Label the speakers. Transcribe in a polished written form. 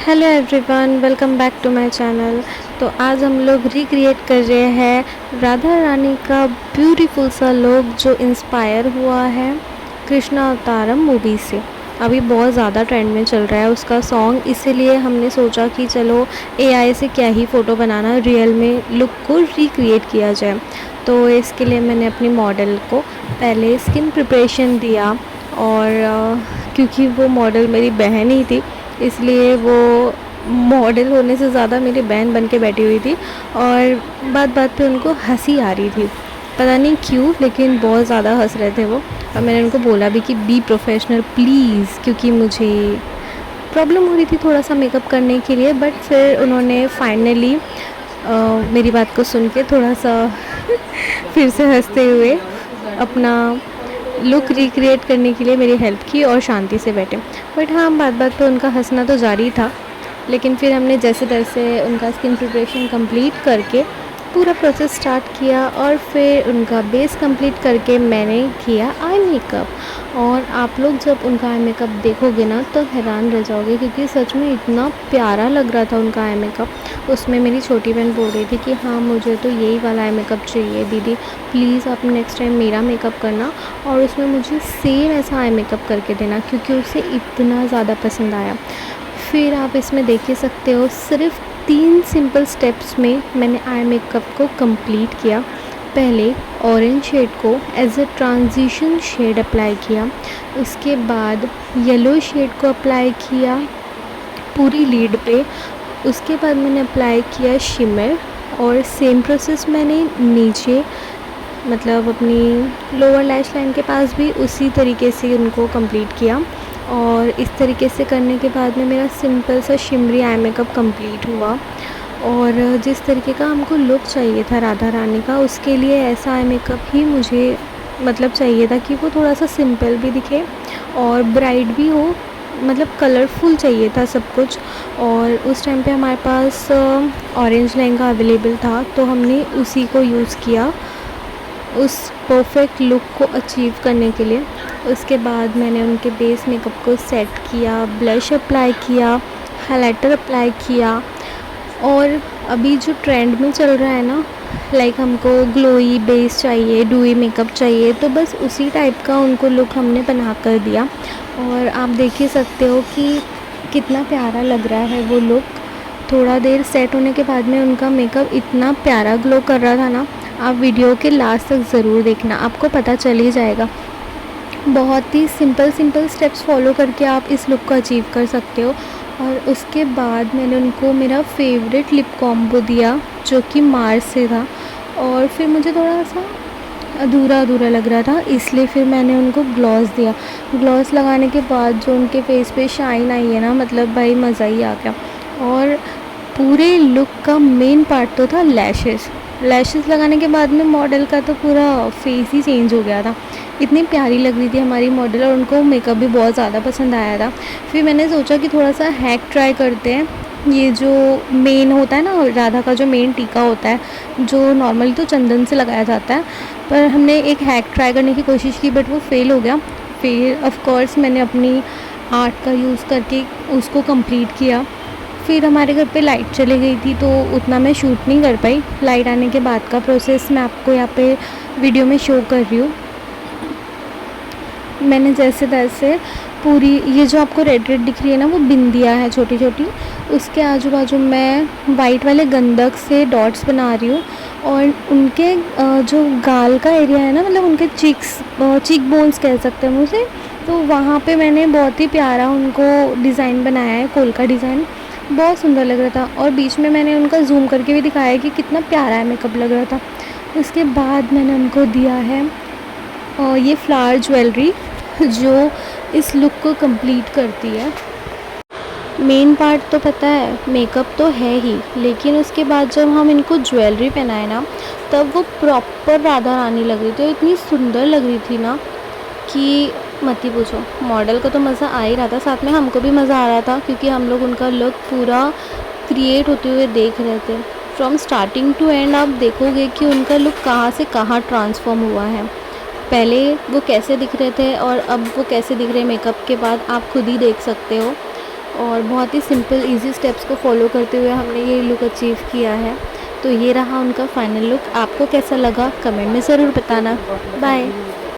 Speaker 1: Hello everyone, welcome back to my channel. तो आज हम लोग रिक्रिएट कर रहे हैं राधा रानी का ब्यूटीफुल सा लुक जो इंस्पायर हुआ है कृष्णा अवतारम मूवी से। अभी बहुत ज़्यादा ट्रेंड में चल रहा है उसका सॉन्ग, इसीलिए हमने सोचा कि चलो एआई से क्या ही फ़ोटो बनाना, रियल में लुक को रिक्रिएट किया जाए। तो इसके लिए मैंने अपनी मॉडल को पहले स्किन प्रिपरेशन दिया और क्योंकि वो मॉडल मेरी बहन ही थी, इसलिए वो मॉडल होने से ज़्यादा मेरी बहन बन के बैठी हुई थी और बात बात पे उनको हंसी आ रही थी, पता नहीं क्यों, लेकिन बहुत ज़्यादा हंस रहे थे वो। और मैंने उनको बोला भी कि बी प्रोफेशनल प्लीज़, क्योंकि मुझे प्रॉब्लम हो रही थी थोड़ा सा मेकअप करने के लिए। बट फिर उन्होंने फाइनली मेरी बात को सुन के थोड़ा सा फिर से हंसते हुए अपना लुक रिक्रिएट करने के लिए मेरी हेल्प की और शांति से बैठे। बट हाँ, बात बात पे उनका हंसना तो जारी था, लेकिन फिर हमने जैसे तैसे उनका स्किन प्रिपरेशन कंप्लीट करके पूरा प्रोसेस स्टार्ट किया और फिर उनका बेस कंप्लीट करके मैंने किया आई मेकअप। और आप लोग जब उनका आई मेकअप देखोगे ना तो हैरान रह जाओगे, क्योंकि सच में इतना प्यारा लग रहा था उनका आई मेकअप। उसमें मेरी छोटी बहन बोल रही थी कि हाँ, मुझे तो यही वाला आई मेकअप चाहिए दीदी, प्लीज़ आप नेक्स्ट टाइम मेरा मेकअप करना और उसमें मुझे सेम ऐसा आई मेकअप करके देना, क्योंकि उसे इतना ज़्यादा पसंद आया। फिर आप इसमें देख ही सकते हो, सिर्फ 3 सिंपल स्टेप्स में मैंने आई मेकअप को कंप्लीट किया। पहले ऑरेंज शेड को as a transition shade apply किया, उसके बाद येलो शेड को अप्लाई किया पूरी लीड पे, उसके बाद मैंने अप्लाई किया शिमर और सेम प्रोसेस मैंने नीचे मतलब अपनी लोअर लैश लाइन के पास भी उसी तरीके से उनको कंप्लीट किया। और इस तरीके से करने के बाद में मेरा सिंपल सा शिमरी आई मेकअप कंप्लीट हुआ। और जिस तरीके का हमको लुक चाहिए था राधा रानी का, उसके लिए ऐसा आई मेकअप ही मुझे मतलब चाहिए था कि वो थोड़ा सा सिंपल भी दिखे और ब्राइट भी हो, मतलब कलरफुल चाहिए था सब कुछ। और उस टाइम पे हमारे पास ऑरेंज लहंगा अवेलेबल था, तो हमने उसी को यूज़ किया उस परफेक्ट लुक को अचीव करने के लिए। उसके बाद मैंने उनके बेस मेकअप को सेट किया, ब्लश अप्लाई किया, हाइलाइटर अप्लाई किया। और अभी जो ट्रेंड में चल रहा है ना, लाइक हमको ग्लोई बेस चाहिए, डूई मेकअप चाहिए, तो बस उसी टाइप का उनको लुक हमने बना कर दिया। और आप देख ही सकते हो कि कितना प्यारा लग रहा है वो लुक। थोड़ा देर सेट होने के बाद में उनका मेकअप इतना प्यारा ग्लो कर रहा था ना, आप वीडियो के लास्ट तक ज़रूर देखना, आपको पता चल ही जाएगा। बहुत ही सिंपल स्टेप्स फॉलो करके आप इस लुक को अचीव कर सकते हो। और उसके बाद मैंने उनको मेरा फेवरेट लिप कॉम्बो दिया, जो कि मार्स से था। और फिर मुझे थोड़ा सा अधूरा अधूरा लग रहा था, इसलिए फिर मैंने उनको ग्लॉस दिया। ग्लॉस लगाने के बाद जो उनके फेस पे शाइन आई है ना, मतलब भाई मज़ा ही आ गया। और पूरे लुक का मेन पार्ट तो था लैशेस। लैशेस लगाने के बाद में मॉडल का तो पूरा फेस ही चेंज हो गया था, इतनी प्यारी लग रही थी हमारी मॉडल और उनको मेकअप भी बहुत ज़्यादा पसंद आया था। फिर मैंने सोचा कि थोड़ा सा हैक ट्राई करते हैं। ये जो मेन होता है ना, राधा का जो मेन टीका होता है, जो नॉर्मली तो चंदन से लगाया जाता है, पर हमने एक हैक ट्राई करने की कोशिश की, बट वो फेल हो गया। फिर ऑफ कोर्स मैंने अपनी आर्ट का यूज़ करके उसको कंप्लीट किया। फिर हमारे घर पे लाइट चली गई थी, तो उतना मैं शूट नहीं कर पाई। लाइट आने के बाद का प्रोसेस मैं आपको यहाँ पे वीडियो में शो कर रही हूँ। मैंने जैसे तैसे पूरी ये जो आपको रेड रेड दिख रही है ना, वो बिंदियाँ है छोटी छोटी, उसके आजू बाजू मैं वाइट वाले गंधक से डॉट्स बना रही हूँ। और उनके जो गाल का एरिया है ना, मतलब उनके चीक बोन्स कह सकते हैं उसे, तो वहाँ पे मैंने बहुत ही प्यारा उनको डिज़ाइन बनाया है, कोल का डिज़ाइन, बहुत सुंदर लग रहा था। और बीच में मैंने उनका जूम करके भी दिखाया कि कितना प्यारा है मेकअप लग रहा था। उसके बाद मैंने उनको दिया है ये फ्लावर ज्वेलरी, जो इस लुक को कंप्लीट करती है। मेन पार्ट तो पता है मेकअप तो है ही, लेकिन उसके बाद जब हम इनको ज्वेलरी पहनाए ना, तब वो प्रॉपर राधा रानी लग रही थी, इतनी सुंदर लग रही थी ना कि मत ही पूछो। मॉडल को तो मज़ा आ ही रहा था, साथ में हमको भी मज़ा आ रहा था, क्योंकि हम लोग उनका लुक पूरा क्रिएट होते हुए देख रहे थे। फ्रॉम स्टार्टिंग टू एंड आप देखोगे कि उनका लुक कहाँ से कहाँ ट्रांसफॉर्म हुआ है। पहले वो कैसे दिख रहे थे और अब वो कैसे दिख रहे हैं मेकअप के बाद, आप खुद ही देख सकते हो। और बहुत ही सिंपल इजी स्टेप्स को फॉलो करते हुए हमने ये लुक अचीव किया है। तो ये रहा उनका फाइनल लुक। आपको कैसा लगा कमेंट में ज़रूर बताना। बाय।